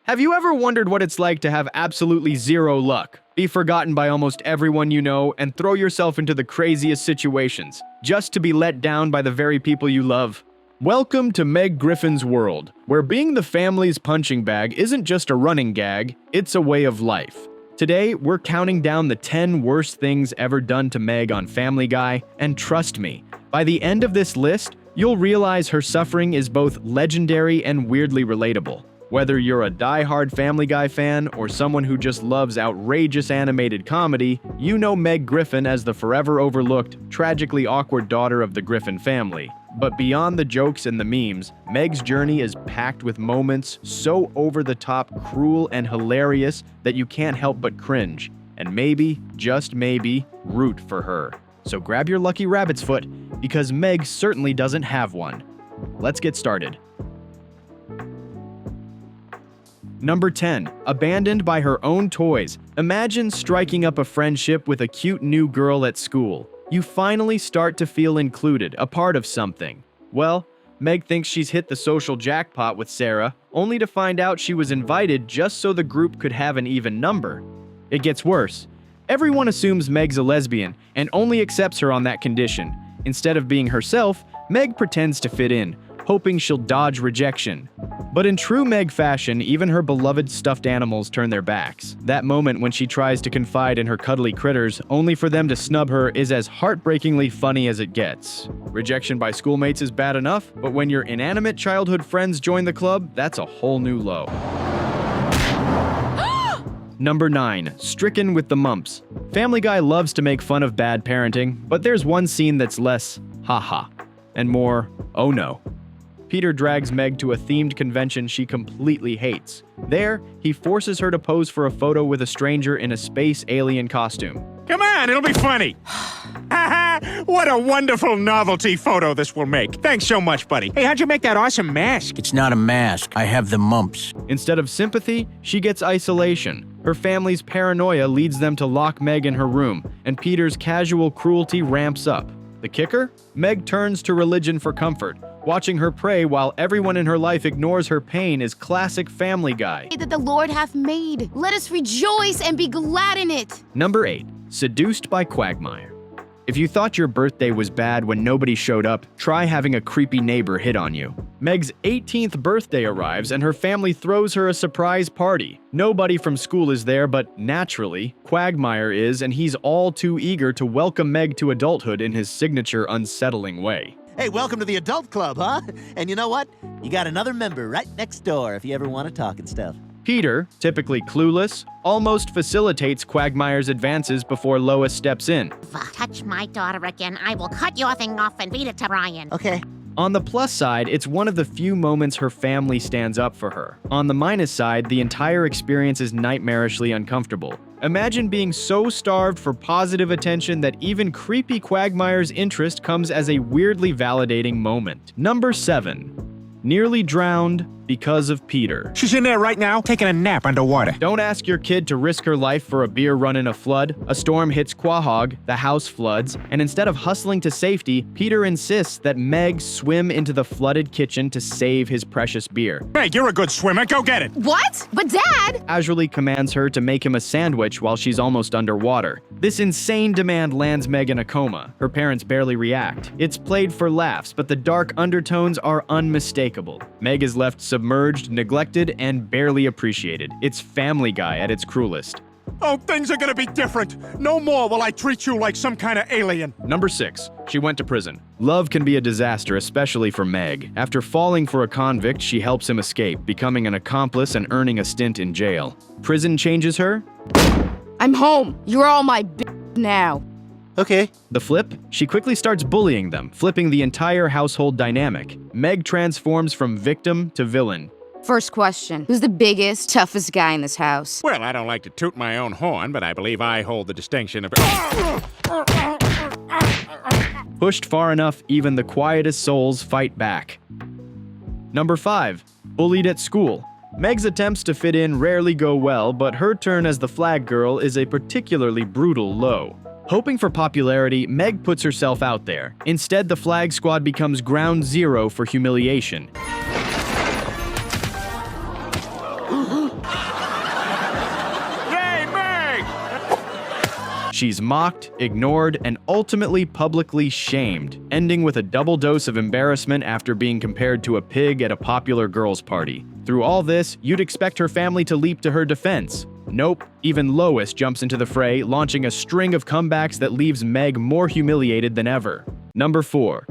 Have you ever wondered what it's like to have absolutely zero luck, be forgotten by almost everyone you know, and throw yourself into the craziest situations, just to be let down by the very people you love? Welcome to Meg Griffin's world, where being the family's punching bag isn't just a running gag, it's a way of life. Today, we're counting down the 10 worst things ever done to Meg on Family Guy, and trust me, by the end of this list, you'll realize her suffering is both legendary and weirdly relatable. Whether you're a die-hard Family Guy fan or someone who just loves outrageous animated comedy, you know Meg Griffin as the forever overlooked, tragically awkward daughter of the Griffin family. But beyond the jokes and the memes, Meg's journey is packed with moments so over-the-top, cruel, and hilarious that you can't help but cringe, and maybe, just maybe, root for her. So grab your lucky rabbit's foot, because Meg certainly doesn't have one. Let's get started. Number 10. Abandoned by her own toys. Imagine striking up a friendship with a cute new girl at school. You finally start to feel included, a part of something. Well, Meg thinks she's hit the social jackpot with Sarah, only to find out she was invited just so the group could have an even number. It gets worse. Everyone assumes Meg's a lesbian and only accepts her on that condition. Instead of being herself, Meg pretends to fit in, hoping she'll dodge rejection. But in true Meg fashion, even her beloved stuffed animals turn their backs. That moment when she tries to confide in her cuddly critters, only for them to snub her, is as heartbreakingly funny as it gets. Rejection by schoolmates is bad enough, but when your inanimate childhood friends join the club, that's a whole new low. Number 9. Stricken with the mumps. Family Guy loves to make fun of bad parenting, but there's one scene that's less haha and more oh no. Peter drags Meg to a themed convention she completely hates. There, he forces her to pose for a photo with a stranger in a space alien costume. Come on, it'll be funny. What a wonderful novelty photo this will make. Thanks so much, buddy. Hey, how'd you make that awesome mask? It's not a mask. I have the mumps. Instead of sympathy, she gets isolation. Her family's paranoia leads them to lock Meg in her room, and Peter's casual cruelty ramps up. The kicker? Meg turns to religion for comfort. Watching her pray while everyone in her life ignores her pain is classic Family Guy. That the Lord hath made. Let us rejoice and be glad in it. Number 8. Seduced by Quagmire. If you thought your birthday was bad when nobody showed up, try having a creepy neighbor hit on you. Meg's 18th birthday arrives and her family throws her a surprise party. Nobody from school is there, but naturally, Quagmire is, and he's all too eager to welcome Meg to adulthood in his signature unsettling way. Hey, welcome to the adult club, huh? And you know what? You got another member right next door if you ever want to talk and stuff. Peter, typically clueless, almost facilitates Quagmire's advances before Lois steps in. Touch my daughter again, I will cut your thing off and feed it to Ryan. Okay. On the plus side, it's one of the few moments her family stands up for her. On the minus side, the entire experience is nightmarishly uncomfortable. Imagine being so starved for positive attention that even creepy Quagmire's interest comes as a weirdly validating moment. Number 7. Nearly drowned because of Peter. She's in there right now, taking a nap underwater. Don't ask your kid to risk her life for a beer run in a flood. A storm hits Quahog, the house floods, and instead of hustling to safety, Peter insists that Meg swim into the flooded kitchen to save his precious beer. Hey, you're a good swimmer, go get it. What? But Dad! Casually commands her to make him a sandwich while she's almost underwater. This insane demand lands Meg in a coma. Her parents barely react. It's played for laughs, but the dark undertones are unmistakable. Meg is left submerged, neglected, and barely appreciated. It's Family Guy at its cruelest. Oh, things are gonna be different. No more will I treat you like some kind of alien. Number 6. She went to prison. Love can be a disaster, especially for Meg. After falling for a convict, she helps him escape, becoming an accomplice and earning a stint in jail. Prison changes her. I'm home. You're all my now. Okay. The flip? She quickly starts bullying them, flipping the entire household dynamic. Meg transforms from victim to villain. First question. Who's the biggest, toughest guy in this house? Well, I don't like to toot my own horn, but I believe I hold the distinction of... Pushed far enough, even the quietest souls fight back. Number 5. Bullied at school. Meg's attempts to fit in rarely go well, but her turn as the flag girl is a particularly brutal low. Hoping for popularity, Meg puts herself out there. Instead, the flag squad becomes ground zero for humiliation. She's mocked, ignored, and ultimately publicly shamed, ending with a double dose of embarrassment after being compared to a pig at a popular girls' party. Through all this, you'd expect her family to leap to her defense. Nope, even Lois jumps into the fray, launching a string of comebacks that leaves Meg more humiliated than ever. Number 4.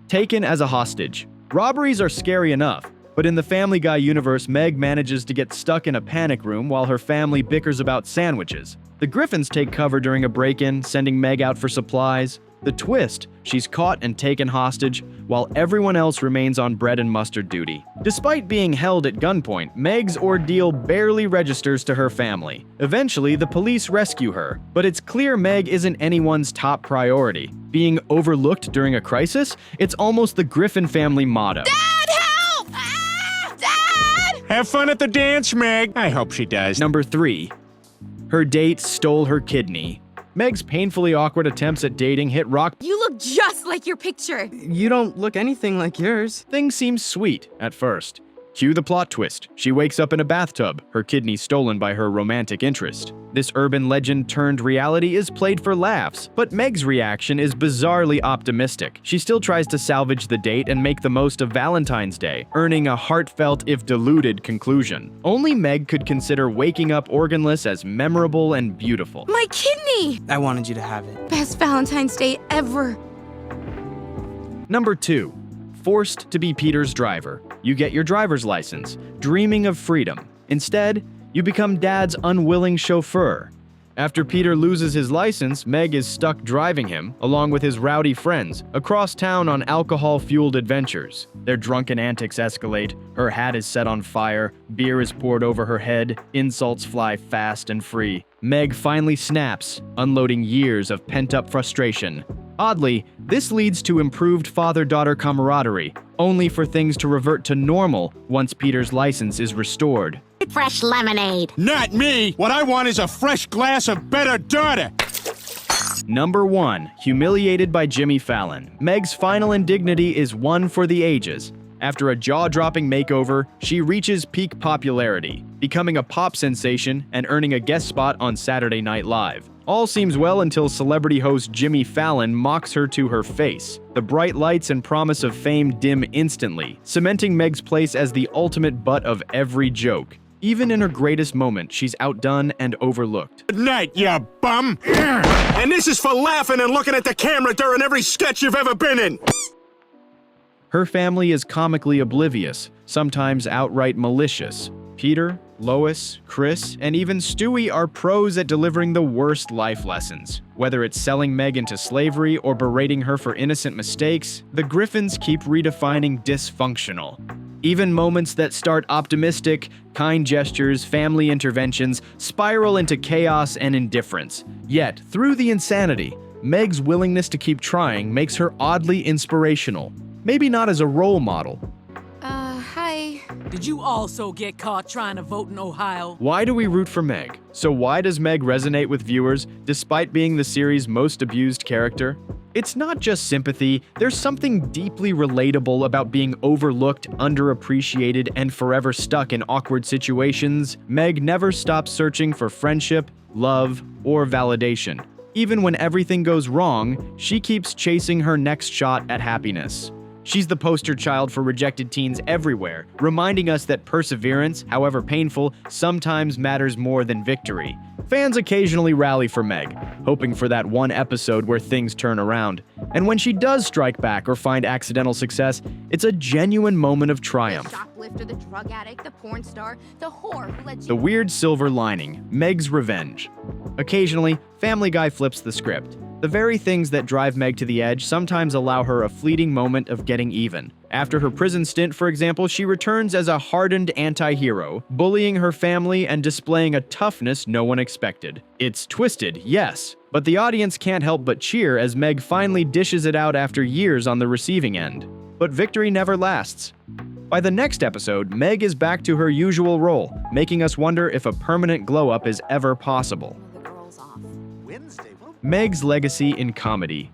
Taken as a hostage. Robberies are scary enough, but in the Family Guy universe, Meg manages to get stuck in a panic room while her family bickers about sandwiches. The Griffins take cover during a break-in, sending Meg out for supplies. The twist, she's caught and taken hostage, while everyone else remains on bread and mustard duty. Despite being held at gunpoint, Meg's ordeal barely registers to her family. Eventually, the police rescue her, but it's clear Meg isn't anyone's top priority. Being overlooked during a crisis? It's almost the Griffin family motto. Dad, help! Ah! Dad! Have fun at the dance, Meg. I hope she does. Number 3. Her date stole her kidney. Meg's painfully awkward attempts at dating hit rock. You look just like your picture. You don't look anything like yours. Things seem sweet at first. Cue the plot twist. She wakes up in a bathtub, her kidney stolen by her romantic interest. This urban legend turned reality is played for laughs, but Meg's reaction is bizarrely optimistic. She still tries to salvage the date and make the most of Valentine's Day, earning a heartfelt if diluted conclusion. Only Meg could consider waking up organless as memorable and beautiful. My kidney! I wanted you to have it. Best Valentine's Day ever. Number 2. Forced to be Peter's driver. You get your driver's license, dreaming of freedom. Instead, you become Dad's unwilling chauffeur. After Peter loses his license, Meg is stuck driving him, along with his rowdy friends, across town on alcohol-fueled adventures. Their drunken antics escalate, her hat is set on fire, beer is poured over her head, insults fly fast and free. Meg finally snaps, unloading years of pent-up frustration. Oddly, this leads to improved father-daughter camaraderie, only for things to revert to normal once Peter's license is restored. Fresh lemonade. Not me. What I want is a fresh glass of better daughter. Number 1. Humiliated by Jimmy Fallon. Meg's final indignity is one for the ages. After a jaw-dropping makeover, she reaches peak popularity, becoming a pop sensation and earning a guest spot on Saturday Night Live. All seems well until celebrity host Jimmy Fallon mocks her to her face. The bright lights and promise of fame dim instantly, cementing Meg's place as the ultimate butt of every joke. Even in her greatest moment, she's outdone and overlooked. Good night, you bum. And this is for laughing and looking at the camera during every sketch you've ever been in. Her family is comically oblivious, sometimes outright malicious. Peter, Lois, Chris, and even Stewie are pros at delivering the worst life lessons. Whether it's selling Meg into slavery or berating her for innocent mistakes, the Griffins keep redefining dysfunctional. Even moments that start optimistic, kind gestures, family interventions, spiral into chaos and indifference. Yet, through the insanity, Meg's willingness to keep trying makes her oddly inspirational. Maybe not as a role model. Hi. Did you also get caught trying to vote in Ohio? Why do we root for Meg? So why does Meg resonate with viewers, despite being the series' most abused character? It's not just sympathy, there's something deeply relatable about being overlooked, underappreciated, and forever stuck in awkward situations. Meg never stops searching for friendship, love, or validation. Even when everything goes wrong, she keeps chasing her next shot at happiness. She's the poster child for rejected teens everywhere, reminding us that perseverance, however painful, sometimes matters more than victory. Fans occasionally rally for Meg, hoping for that one episode where things turn around. And when she does strike back or find accidental success, it's a genuine moment of triumph. The shoplifter, the drug addict, the porn star, the whore who let you... The weird silver lining, Meg's revenge. Occasionally, Family Guy flips the script. The very things that drive Meg to the edge sometimes allow her a fleeting moment of getting even. After her prison stint, for example, she returns as a hardened anti-hero, bullying her family and displaying a toughness no one expected. It's twisted, yes, but the audience can't help but cheer as Meg finally dishes it out after years on the receiving end. But victory never lasts. By the next episode, Meg is back to her usual role, making us wonder if a permanent glow-up is ever possible. The girl's off. Wednesday. Well, Meg's legacy in comedy.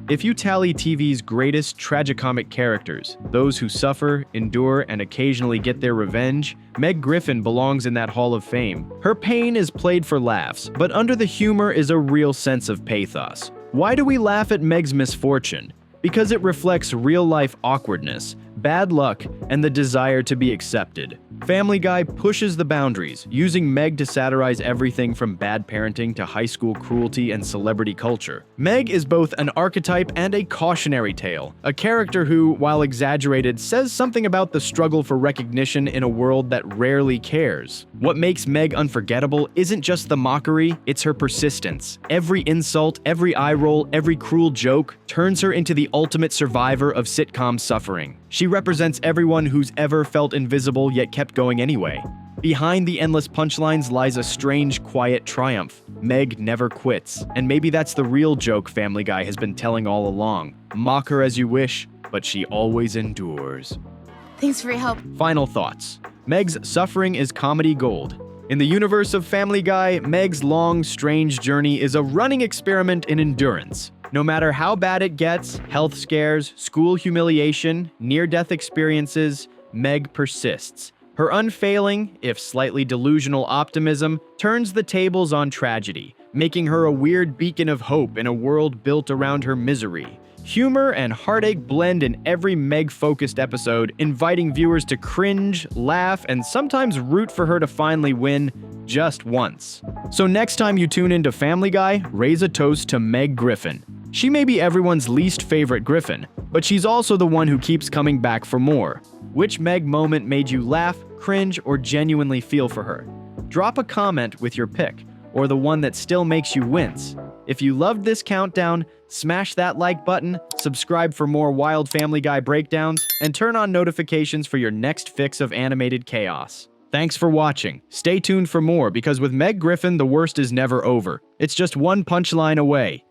If you tally TV's greatest tragicomic characters, those who suffer, endure, and occasionally get their revenge, Meg Griffin belongs in that hall of fame. Her pain is played for laughs, but under the humor is a real sense of pathos. Why do we laugh at Meg's misfortune? Because it reflects real-life awkwardness, bad luck, and the desire to be accepted. Family Guy pushes the boundaries, using Meg to satirize everything from bad parenting to high school cruelty and celebrity culture. Meg is both an archetype and a cautionary tale, a character who, while exaggerated, says something about the struggle for recognition in a world that rarely cares. What makes Meg unforgettable isn't just the mockery, it's her persistence. Every insult, every eye roll, every cruel joke turns her into the ultimate survivor of sitcom suffering. She represents everyone who's ever felt invisible yet kept going anyway. Behind the endless punchlines lies a strange, quiet triumph. Meg never quits, and maybe that's the real joke Family Guy has been telling all along. Mock her as you wish, but she always endures. Thanks for your help. Final thoughts. Meg's suffering is comedy gold. In the universe of Family Guy, Meg's long, strange journey is a running experiment in endurance. No matter how bad it gets, health scares, school humiliation, near-death experiences, Meg persists. Her unfailing, if slightly delusional optimism turns the tables on tragedy, making her a weird beacon of hope in a world built around her misery. Humor and heartache blend in every Meg-focused episode, inviting viewers to cringe, laugh, and sometimes root for her to finally win just once. So next time you tune into Family Guy, raise a toast to Meg Griffin. She may be everyone's least favorite Griffin, but she's also the one who keeps coming back for more. Which Meg moment made you laugh, cringe, or genuinely feel for her? Drop a comment with your pick, or the one that still makes you wince. If you loved this countdown, smash that like button, subscribe for more wild Family Guy breakdowns, and turn on notifications for your next fix of animated chaos. Thanks for watching. Stay tuned for more, because with Meg Griffin, the worst is never over. It's just one punchline away.